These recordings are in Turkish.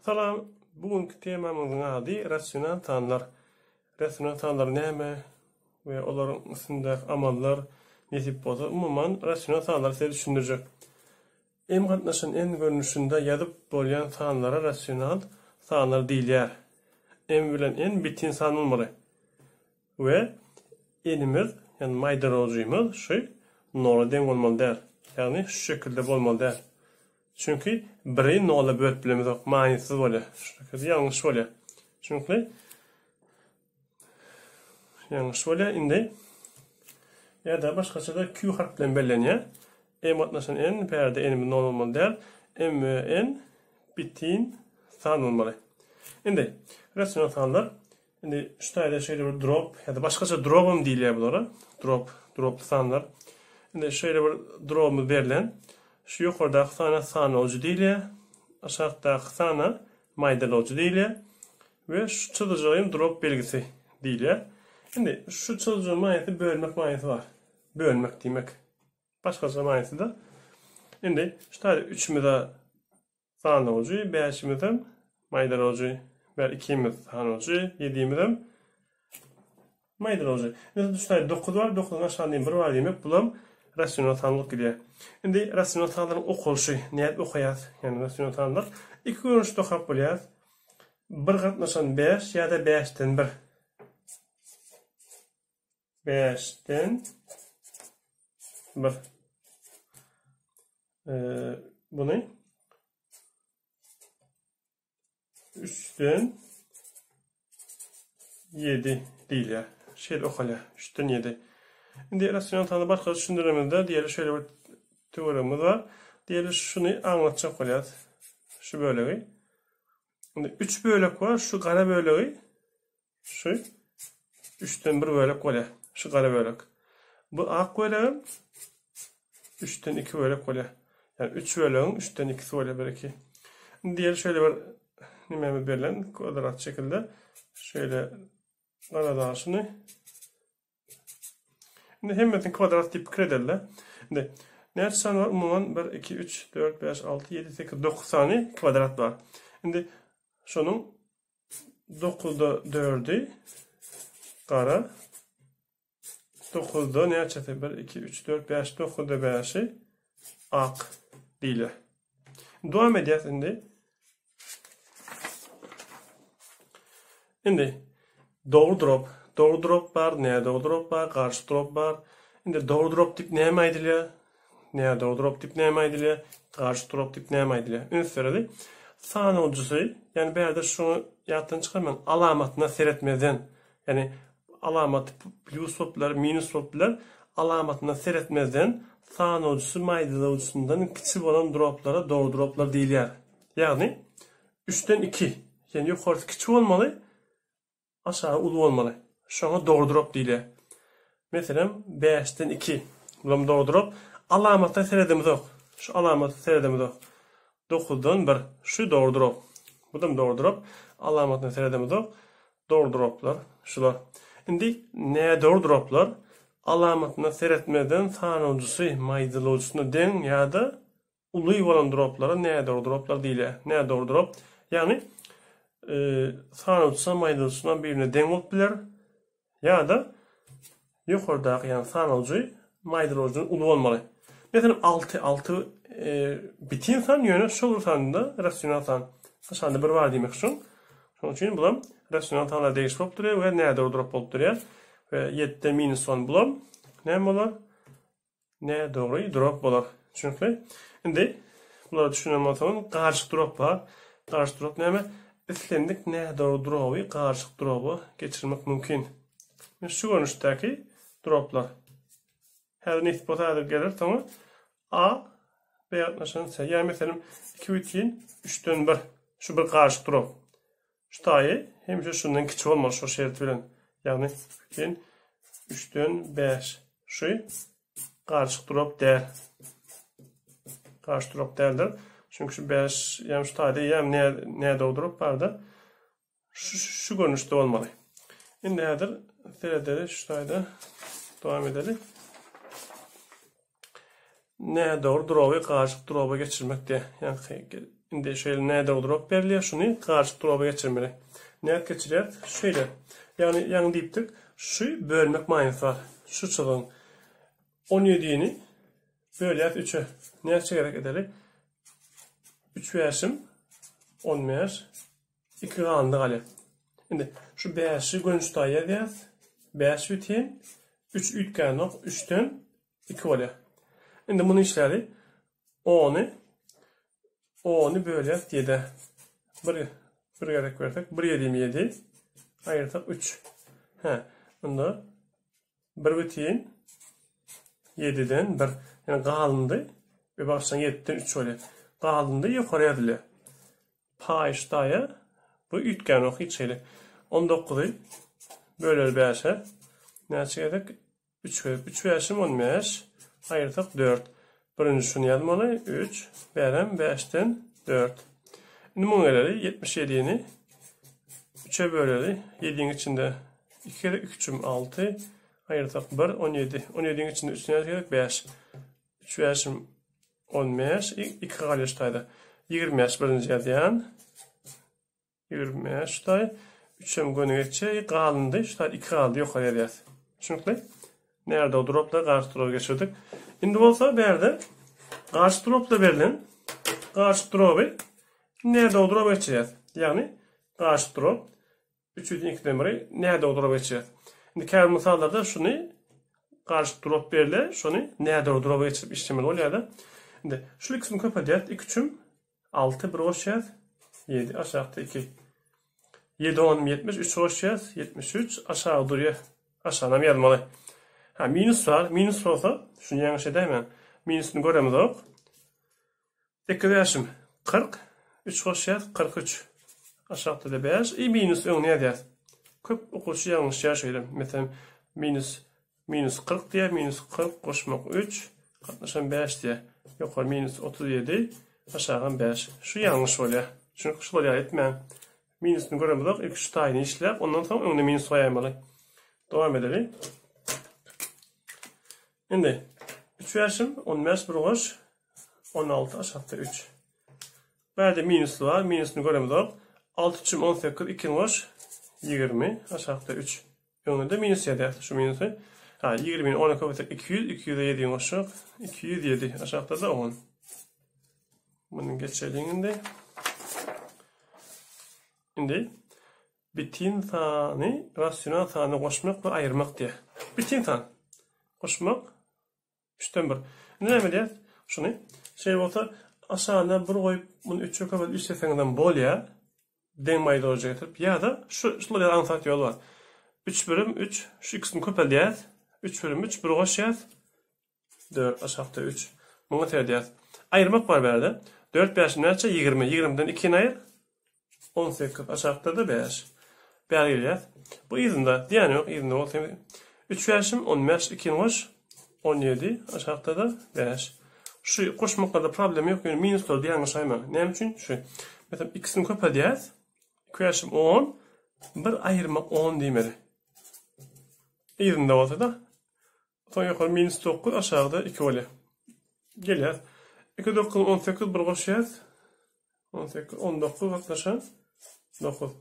Salam, bugünkü temamızın adı rasyonel tanımlar. Rasyonel tanımlar näme ve olaryň üstünde amallar nesip bolsa, umuman rasyonel tanımlar size düşündirjek. En gatnaşan en görünüşünde ýazyp bolýan tanımlara rasyonel tanımlar diýilýär. En bilen en bitin sanylmary. Ve enimiz, yani maýdarajymyz şu nola deň bolmaly. Yani şu şekilde bolmaly. Çünkü biri nola bölüp bilemiz ok, maňysyz bolýar. Şurada ýalňyş bolýar. Çünkü ýalňyş bolýar indi. Ýa-da başgaça da Q harf bilen bellenýär. En gatnaşan en perde enimiz nola bolmaly. En bitin sanylmaly. Indi rasyonel tanımlar. Indi şu taýda şeýle bir drop ýa-da başgaça drop'um diýilýär bulara. Drop sanlar. Indi şeýle bir drop'um berilen şu ýokardaky sana sanolgy diýilýär. Aşagdaky sana maýdalajy diýilýär. Ve şu çyzyjyň drop belgisi diýilýär. Indi şu çyzyjyň maýnysy bölmek maýnysy bar. Bölmek diýmek. Başgaça maýnysy da. Indi şu taýda 3-mi sanolgy, 5-mi maýdalajy, 2-mi sanolgy, 7-mi maýdalajy. Indi şu taýda 9 bar, 9-dan aşağı 1 bar diýmek bulam rasyonel tanımlyk diýilýär. Indi rasyonel tanımlaryň okulşy, näde okaýas? Yani rasyonel tanımlar iki görünüşde okap bolýar. Bir gatnaşan 5 ýa-da 5-den 1. 5-den 1. Bunu 3-den 7 diýilýär. Şeýle okalýar. 3-den 7. Indi rasyonel tanımda başga düşündiremizde diýeli şöyle bir teoremimiz var. Diýeli şunu anlatjak bolýar. Şu bölegi. Indi 3 bölek var. Şu gara bölegi. Şu 3'ten 1 bölek bolýar. Şu gara bölek. Bu ak bölegi 3'ten 2 bölek bolýar. Yani 3 bölegiň 3'ten 2'si bolýar belki. Diýeli şöyle bir nimemi berilen kvadrat şekilde şöyle garadaşyny Indi hemmetin kvadrat tip krederler. Indi näçe san var? Umuman 1, 2, 3, 4, 5, 6, 7, 8, 9 sany kvadrat var. Indi şonuň 9'da 4'ü gara 9'da näçe? 1, 2, 3, 4, 5, 9'da 5'i ak diýilýär. Dowam edýär indi. Indi doğru drop bar, näde doğru drop bar, garşy drop bar. Indi doğru drop tip näme aýdylýar? Näde doğru drop tip näme aýdylýar? Garşy drop tip näme aýdylýar? Ünsüreli sanoljysy, yani berde şunu ýatdan çykarman, alamatyna seretmeden, yani alamat plus boplar, minus boplar, alamatyna seretmeden sanoljysy maýdalajysyndan kiçi bolan droplara doğru droplar diýilýär. Yani 3'ten 2, yani ýokarysy kiçi bolmaly, aşağı ulu bolmaly. Şoňa doğru drop diýilýär. Meselem 5'ten 2. Bulam doğru drop. Alamaty seredimiz ok. Şu alamaty seredimiz ok. 9'dan 1. Şu doğru drop. Bu da doğru drop. Alamatyny seredimiz ok. Doğru droplar şular. Indi näde doğru droplar? Alamatyna seretmeden sanoljysy maýdalajasyna deň ýa-da uly bolan droplara näde doğru droplar diýilýär. Näde doğru drop? Yani sanoljysy maýdalajasyna birine deň bolup biler. Ya da ýokardaky yani sanolgy maýdalajasyň uly bolmaly. Mesela 6 bitin san ýöne şol sanda rasyonel tan. Aşağıda bir bar diýmek üçin. Şonuň üçin bulam rasyonel tanlar değişip bolup durýar we näde drop bolup durýar. Ve 7'de minus 10 bulam. Näme bolar? Näde doğru drop bolar. Çünki indi bulara düşünýän garşy drop bar. Garşy drop näme? Islendik näde doğru dropy garşy dropy geçirmek mümkin. Şu görünüşdäki droplar. Her nisbat adyr gelir, tamam. A B ýatnaşan C. Yani mesela 2 bitin 3'ten 1. Şu bir garşy drop. Şu taýy hemşe şundan kiçi bolmaly şu şert bilen. Yani 3'ten 5. Şu garşy drop der. Garşy drop derler. Çünkü şu 5 ýa şu taýda ýa näde drop barda. Şu görünüşde bolmaly. Indi nädir? Seredere şu taýda dowam edeli. Näde doğru dropy garşy drop'a geçirmekde. Yani Indi şöyle näde drop beriliyor, şunu karşı drop'a geçirmeli. Ne geçiriyor? Şöyle. Yani yan deyiptik. Şu bölmek manası var. Şu çılığın 17'ni bölüyor 3'e. Ne gerek ederek? 3 versim 10 mer 2 kalandı gale. Şimdi şu 5'i gönçtaya diyaz. 5 ütin 3 ütkanok 3'ten 2 oluyor. Şimdi bunu işleri 10'u bölüyor 7. Bir gerek verdik. 1 7 ayırtak 3. Bunda 1 ütin 7'den 1. Yani kalındı. Bir baksan 7'den 3 oluyor. Kalındı yukarıya dili. Payıştaya bu ütkanok hiç şeyle. 19'u bölür 5'e. Ne çıkacak? 3 versim 15. Ayırtak 4. Birincisini yazmalı. 3. Verem 5'ten 4. Numuneleri 77'ni 3'e böleli. 7'nin içinde 2 kere 3'üm 6. Ayırtak 1. 17. 17'nin içinde 3'ünü yazacak 5. 3 versim 15. 2 kalıştaydı. 25 birinci yazıyan. 25 tay. 3'üm gönü geçe kalındı. İşte 2 kaldı yukarı yazıyaz. Çünkü nerede o dropla karşı drop'a geçirdik. Şimdi olsa berde karşı dropla verilen karşı drop'u nerede o drop'a geçeceğiz? Yani karşı drop 3'ün 2'den biri nerede o drop'a geçeceğiz? Şimdi kâr misallarda şunu karşı drop verilir. Şunu nerede o drop'a geçirip işlemeli oluyor da. Şimdi şu kısmı kapatacağız. 2 3'üm 6 bir hoşacağız. 7 aşağıda 2. 7 10 70 3 hoşacağız. 73 aşağı duruyor. Aşağıdan yazmalı. Minus var. Minus olsa şunu yanlış edeyim. Minusunu göremiz o. 2 versim 40. 3 hoşacağız. 43. Aşağıda da 5. Minus ön ne diyeceğiz? Köp okuşu yanlış yer söyledim. Mesela minus 40 diye. Minus 40 koşmak 3. Katlaşan 5 diye. Yukarı minus 37. Aşağıdan 5. Şu yanlış oluyor. Çünkü şu oluyor etmem. Minusunu göremiz o. İlk şu tayini işler. Ondan sonra önüne minus koyamalı. Devam edelim. Şimdi 3 versim 15 bir hoş 16 aşağıda 3. Berde minuslu var. Minusunu göremiz o. 6 3'üm 18 2 hoş 20 aşağıda 3. Önünde minus 7. Şu minusu. 20'nin 10'a kapatak 200. 200'e 7 hoş 207 aşağıda da 10. Bunun geçerliğinde. Şimdi bitin tane rasyonel tane koşmak ve ayırmak diye. Bitin tane koşmak 3'ten 1. Ne demek? Şunu şey olsa aşağıdan bir koyup bunu 3'e kadar 3 seferinden bol ya denmeyi doğru getirip ya da şöyle anlat yol var. 3 bölüm 3 şu ikisini kopyalıyız. 3 bölüm 3 bir koş yaz. 4 aşağıda 3. Bunu tercih. Ayırmak var berde. 4 5 nerede 20. 20'den 2'ni ayır. 18 aşağıda da 5. Belgeliyiz. Bu izinde yani yok izinde olsa 3 versim 15 2 hoş 17 aşağıda da 5. Şu koşmaklarda problem yok. Yani minus oldu yanlış sayma. Ne için? Şu. Mesela ikisini kopyalıyız. 2 versim 10. Bir ayırmak 10 demeli. İzinde olsa da sonra yukarı minus 9 aşağıda 2 oluyor. Geliyor. 2 9 18 bir koşacağız. 18 19 yaklaşan 9.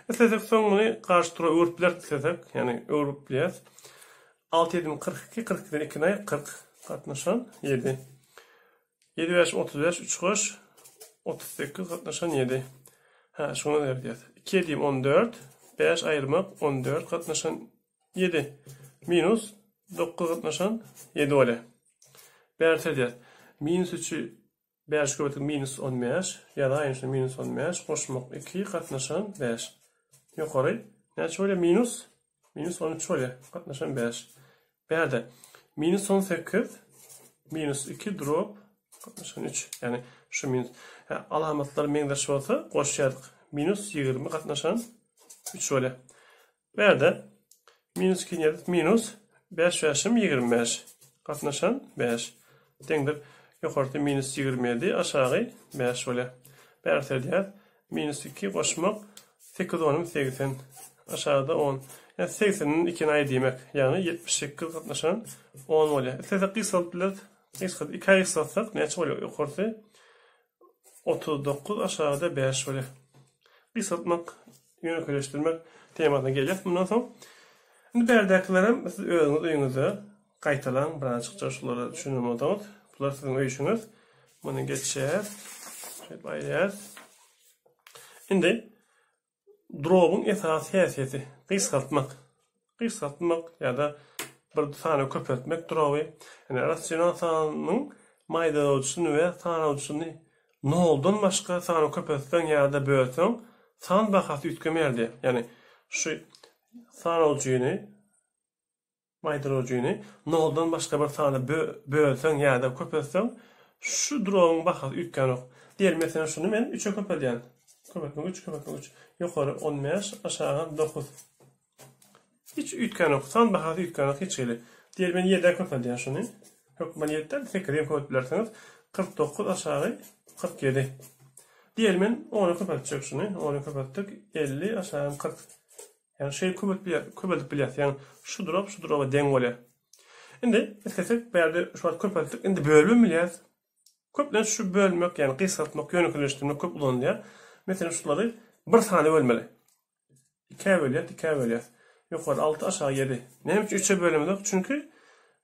Esasek sonunu karşı dura örüpler desek yani örüpleyez. 6 7 42 42'den 2 ay 40 katlaşan 7. 7 versim 35 3 koş 38 katlaşan 7. Şuna da vereceğiz. 2 7 14 5 ayırmak 14 katlaşan 7 minus 9 katlaşan 7 oluyor. Berteleceğiz. Minus 3'ü 5 köpütük minus 15 ya da aynı minus 15 koşmak 2 katlaşan 5. Yukarı ne şöyle minus 13 oluyor katlaşan 5. Berde minus 18 minus 2 drop katlaşan 3. Yani şu minus alamatları mengdaş olsa koşuyorduk. Minus 20 katlaşan 3 oluyor. Berde minus 2 yedik minus 5 versim 25 katlaşan 5. Dengdir. Yukarıda minus 27 aşağı 5 oluyor. Berteleceğiz. Minus 2 koşmak 8 10'um 80 aşağıda 10. Yani 80'in 2'ni ay demek. Yani 78 katlaşan 10 oluyor. Size kısaltılır. 2 ay kısaltsak ne oluyor yukarıda? 39 aşağıda 5 böyle. Kısaltmak, yönükleştirmek temasına geleceğiz. Bundan sonra şimdi berdeklerim siz özünüzü qaytalan birazcık çalışmaları düşünmüyorsunuz. Bunlar sizin öýüşüňiz. Bunu geçeceğiz. Şöyle bayar. Şimdi drop'un esas häsiýeti kısaltmak. Kısaltmak ya da bir sany köpeltmek drop'u. Yani rasyonel sanyň maýdalawçysyny we sanawçysyny noldan başga sany köpeltsen ya da bölsen san bahasy ütkemerdi. Yani şu sanawçyny maýdalawçyny noldan başga bir sany bölsen ya da köpeltsen şu drop'un bahasy ütkenok. Diýelim mesela şunu men 3'e köpelýän. Köpeltmek 3, köpeltmek 3. Ýokary 15, aşağı 9. Hiç ütkenok, san bahasy ütkenok hiç geli. Diýelim men 7'e köpelýän şunu. Yok ben 7'den 8'e köpeltlerseniz 49 aşağı 47. Diyelim ben 10'u köpeltecek şunu. 10'u köpelttik 50 aşağı 40. Yani şey köpeltip bilyat. Yani şu drop'a denk bolýar. Indi eskesek berde şu an köpelttik. Indi bölüm bilyat. Köplen şu bölmek yani kısaltmak, yönükleştirmek köp ulanýar. Mesela şuları bir sany bölmeli. 2'ye bölyat. Ýokary 6 aşağı 7. Näme üçin 3'e bölemedik? Çünkü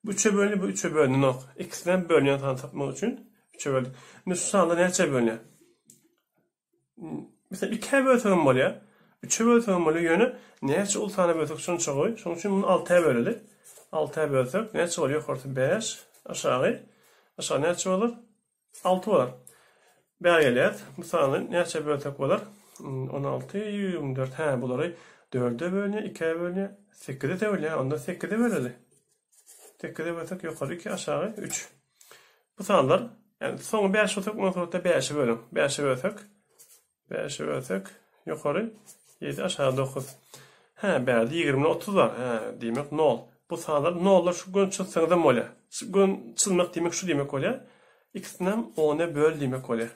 bu 3'e bölünýär, bu 3'e bölünýär. İkisinden bölünýän sany tapmak üçin 3'e böldük. Indi şu sanda näçe bölünýär? Mesela 2'ye bölsem bolýar. 3'e bölsem bolýar ýöne näçe ul sany bölsek şunu çoğuy. Şonuň üçin bunu 6'ya böledik. 6'ya bölsek näçe bolýar? Ýokary 5, aşağı näçe bolar? 6 bolar. Bäýelýär. Bu sany näçe bölsek bolar? 16, 24. Ha, bulary 4'e bölünýär, 2'ye bölünýär, 8'e bölünýär. Onda 8'e böledik. 8'e bölsek ýokary 2, aşağı 3. Bu sanylar yani soňy 5 bolsak, ondan sonra da 5'e bölüm. 5'e bölsek ýokary 7, aşağı 9. Ha, bärde 20, 30 var. Ha, demek 0. Bu sanylar nollar şu gün çylsaňyz bolýar. Şu gün çylmak demek şu demek bolýar. Ikisinden 10'a böl demek bolýar.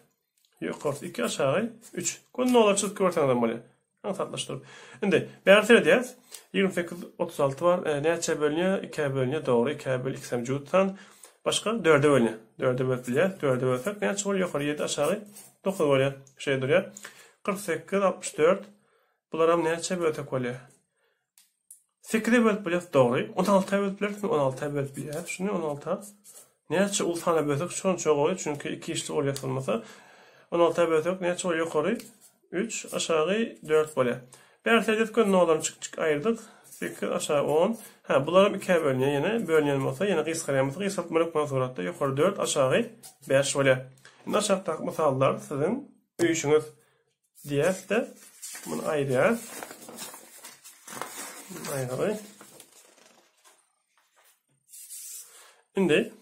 Ýokary 2, aşağı 3. Gün nollar çylyp görseňiz bolýar. Anlatlaşdyryp. Indi bärde diýäs 28, 36 var. Näçe bölünýär? 2'ye bölünýär. Dogry, 2'ye böl 2 jutsan. Başka 4'e bölünýär. 4'e bölünýär. 4'e bölsek näçe bolýar? Ýokary 7, aşağı 9 bolýar. Şey durýar. 48, 64. Bular hem näçe bölsek bolýar? 8'e bölüp bolýar, dogry. 16'a bölüp bilersiň, 16'a bölüp bilýär. Şunu 16'a. Näçe ul sany bölsek şonu çoğuly, çünkü 2 işli bolýar bolmasa. 16'a bölsek näçe bolýar? Ýokary 3, aşağı 4 bolýar. Bärde noldan çık ayırdık. 8, aşağı 10. Ha, bularım 2'ye bölünýär, ýene bölünýän bolsa, ýene gysgaýamyz, gysatmalyk mansuratda ýokary 4, aşağı 5 bolýar. Indi aşağıdaky misallar sizin öýüşüňiz diýäs-de bunu aýrýar. Aýraly. Indi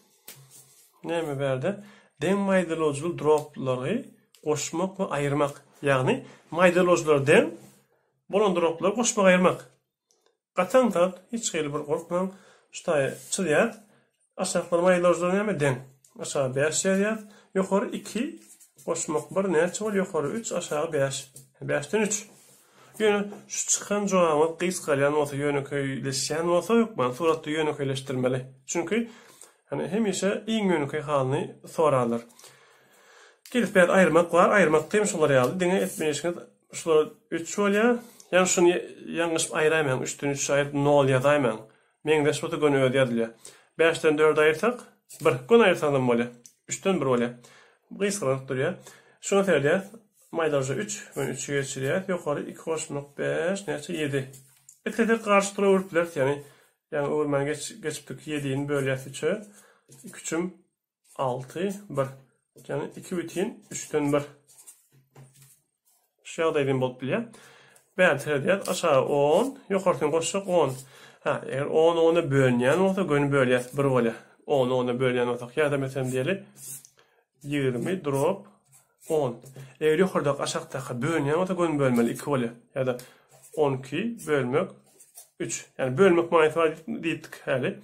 näme berde? Deň maýdalawçylyk droplary goşmak we aýyrmak. Ýagny maýdalawçylardan bolan droplary goşmak aýyrmak. Gaçan tat hiç geli bir gorkmaň. Şutaý çylýar. Aşağılar maýdalawçylar näme deň? Aşağı 5 ýerýär, ýokary 2 goşmak bir näçe bol? Ýokary 3, aşağı 5. 5'ten 3. Ýöne şu çykan jogaby gysgalýan bolsa, ýönükleşýän bolsa ýokman suratda ýönükleşdirmeli. Çünkü hani hemişe iň ýönükli halyny sorarlar. Gelip bärt aýyrmak bar, aýyrmak diýip şolar ýaly. Diňe etmeýişiňiz şolar 3 bolýar. Yani şunu yanlış ayıramayam. 3'ten 3 ayırıp 0 yazaymam. Meňde şu da göne ödýärdiler. 5'ten 4 ayırsak 1. Gün ayırsak da bolýar. 3'ten 1 bolýar. Bu gysgalyk durýar. Şunu söýler. Maýdalawçy 3, men 3'e geçirýär. Ýokary 2 goşmak 5, näçe 7. Etkeler garşy tura uruplar, yani urman geçipdik 7'ni bölýär 3'e. 2 3'üm 6, 1. Yani 2 bitin 3'ten 1. Şu ýagdaýda bolup bilýär. Bärt aşağı 10, ýokardan goşsak 10. Ha, eger 10 10'a bölünýän bolsa, göni bölýär 1 bolýar. 10 10'a bölýän bolsak, ýa-da meselem diýeli 20 drop 10. Eger ýokarda aşagdaky bölünýän bolsa, göni bölmeli 2 bolýar. Ýa-da 12 bölmek 3. Yani bölmek maýyty var diýdik häli.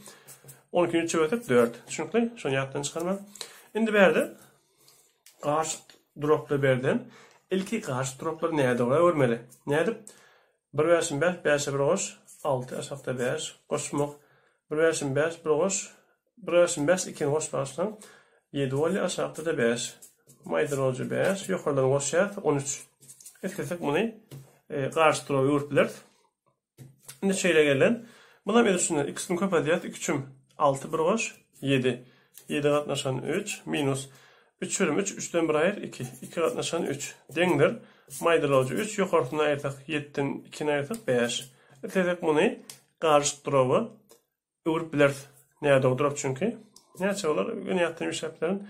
12'ni 3'e bölsek 4. Şunuňky şonu ýatdan çykarmak. Indi berde garşy dropla berden ilki garşy droplar näde görmeli? Näde? 1/5, 5'e 1 goş, 6 aşağıda 5, goşmak. 1/5, 1 goş, 1/5, 2 goş başlan. 7 bolýar, aşağıda da 5. maydanozu 5, yukarıdan koşuyat 13. Etkilesek bunu karşı tarafa yürütüler. Şimdi şeyle gelen. Buna bir düşünün. İkisini köpediyat. 2'üm 6 bir koş. 7. 7 katlaşan 3. Minus 3 bölüm 3. 3'ten 1 ayır 2. 2 katlaşan 3. Dengdir. Maydanozu 3. Yukarıdan ayırtak 7'den 2'ni ayırtak 5. Etkilesek bunu karşı tarafa yürütüler. Neye doğdurup çünkü. Neyse olur. Yine yaptığım işlemlerin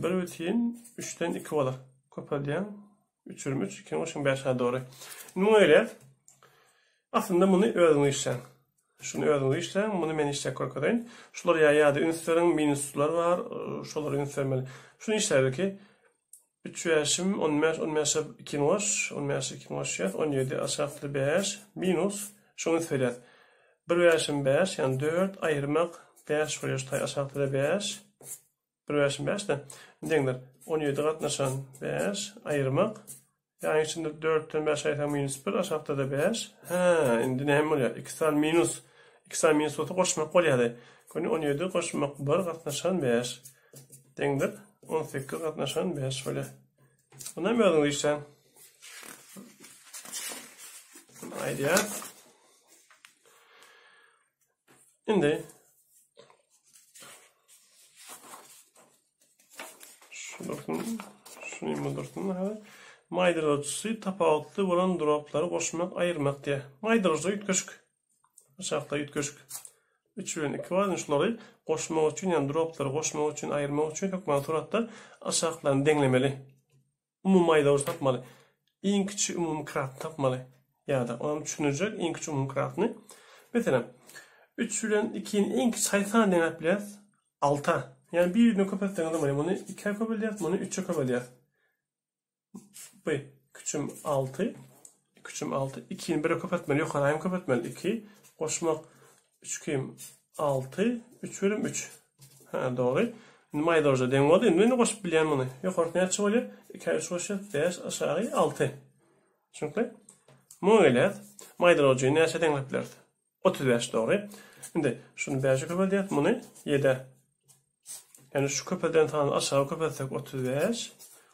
bir öteyin 3'ten 2 olur. Köpediyan 3 bölüm 3. 2'nin koşun 5'e doğru. Bunu öyle. Aslında bunu öğrenmişsen. Şunu öğrenmişsen, bunu men işlek korkadayın. Şular ya da ünslerin minuslar var. Şular ünslermeli. Şunu işlerdi ki 3 yaşım 15 2 var. 15 2 var. 17 aşağıda 5 minus şunu ünsleriyat. 1 yaşım 5 yani 4 ayırmak 5 var tay aşağıda 5. 1 yaşım 5 de. Dengler 17 katlaşan 5 ayırmak. Yani içinde 4'ten 5 ayırmak minus 1 aşağıda da 5. Ha, indi ne hem oluyor? 2 tane minus. 2 tane minus olsa koşmak oluyor. 17 koşmak 1 katlaşan 5. Dengler 18 katlaşan 5 böyle. Buna mı öğrendin işte? Haydi ya. Şimdi şunu dursun. Maydanozu tapağıtlı vuran dropları koşmak, ayırmak diye. Maydanozu yutköşük. Aşağıda yutköşük. 3 bölüm 2 var. Şunları koşmak için, yani dropları koşmak için, ayırmak için çok mantıratda aşağılarını denglemeli. Umum maydanozu tapmalı. En küçük umum kıraat tapmalı. Ya da onu düşünecek en küçük umum kıraatını. Mesela 3 bölüm 2'nin en küçük sayısını denetbiliriz. 6. Yani bir ürünü köpettiğiniz zaman bunu 2'ye köpeleyat, bunu 3'e köpeleyat. Bu küçüm 6. Küçüm 6. 2'nin 1'e köpetmeli. Yok arayım köpetmeli. 2. Koşmak 3 kıyım 6. 3 bölüm 3. Ha doğru. Maydanozu denge oldu. Şimdi ne koşup bilen bunu? Yok ortaya çıkıyor. 2 3 koşuyor. 5 aşağı 6. Çünkü muğelet maydanozu neyse dengelerdi. 35 doğru. Şimdi şunu 5'e köpeleyat. Bunu 7. Yani şu köpeden tanı aşağı köpetsek 35.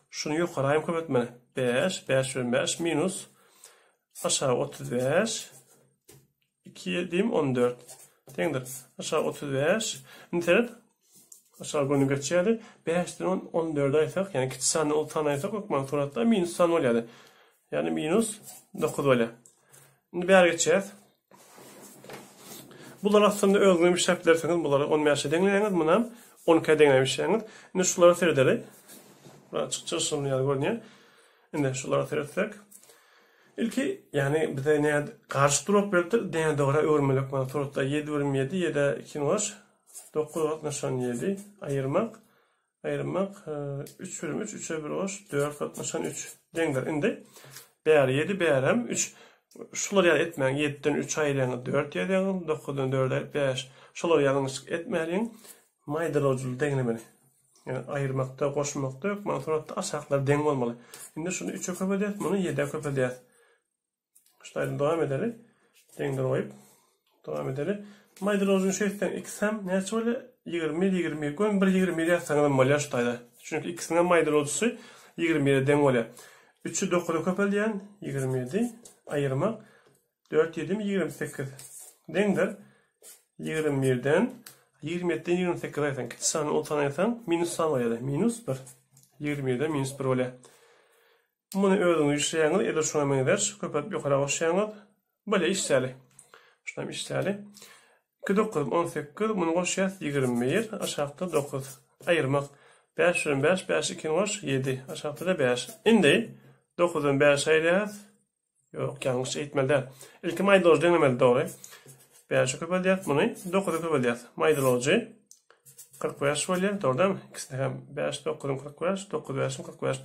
Şunu yukarı köpetmeli. 5. 5 bölüm 5 minus aşağı 35. 2 diyeyim 14. Dengdir. Aşağı 35. Nitelik aşağı günü geçerdi. 5'ten 14 aysak yani 2 tane 10 tane aysak okman turatla minus tane oluyordu. Yani minus 9 oluyor. Şimdi bir geçeceğiz. Bunlar aslında öğrenilmiş şartlar sakın. Bunları 15'e dengleyiniz. Buna 12'ye dengleymişsiniz. Şimdi şuları seyredelim. Açıkça şunu görünüyor. Şimdi şuları seyrettik. İlki yani bize ne karşı drop bölüp ne doğru öğrenmelik bana turutta 7 bölüm 7 7 2 var. 9 67 ayırmak 3 bölüm 3 3'e 1 var. 4 3 dengler indi. Değer 7 değerim 3. Şuları yani etmeyin. 7'den 3 ayırın 4 yedin. 9'dan 4'e 5. Şuları yanlış etmeyin. Maydanozu denglemeli. Yani ayırmakta, koşmakta yok. Mantıratta aşağılar denge olmalı. Şimdi şunu 3'e köpeleyat, bunu 7'e köpeleyat. Şunlardan devam edelim. Dengden koyup devam edelim. Maydanozun şeyden x'em ne şöyle 20 koyun bir 20 yazsanız malya şutayda. Çünkü ikisine maydanozu 20'ye denge oluyor. 3'ü 9'a köpeleyen 27 ayırmak 4 7 28 dengler 21'den 27'den 28 aysan sana 10 tane aysan minus san oluyor. Minus 1. 27'den minus 1 oluyor. Bunu öğrenmiş şeyiniz edir şuna meneder. Köpet yukarı koşuyaniz. Böyle işleri. Şundan işleri. 9 18 bunu koşuyat 21 aşağıda 9 ayırmak 5 5 5 2 var 7 aşağıda da 5 indi 9'dan 5 ayırıyat yok yanlış eğitmelde ilk maydanoz denemeli doğru 5'e köpeleyat bunu 9'a köpeleyat maydanozu 45 oluyor doğru değil mi? İkisini hem 5 9'un 45 9 5'in 45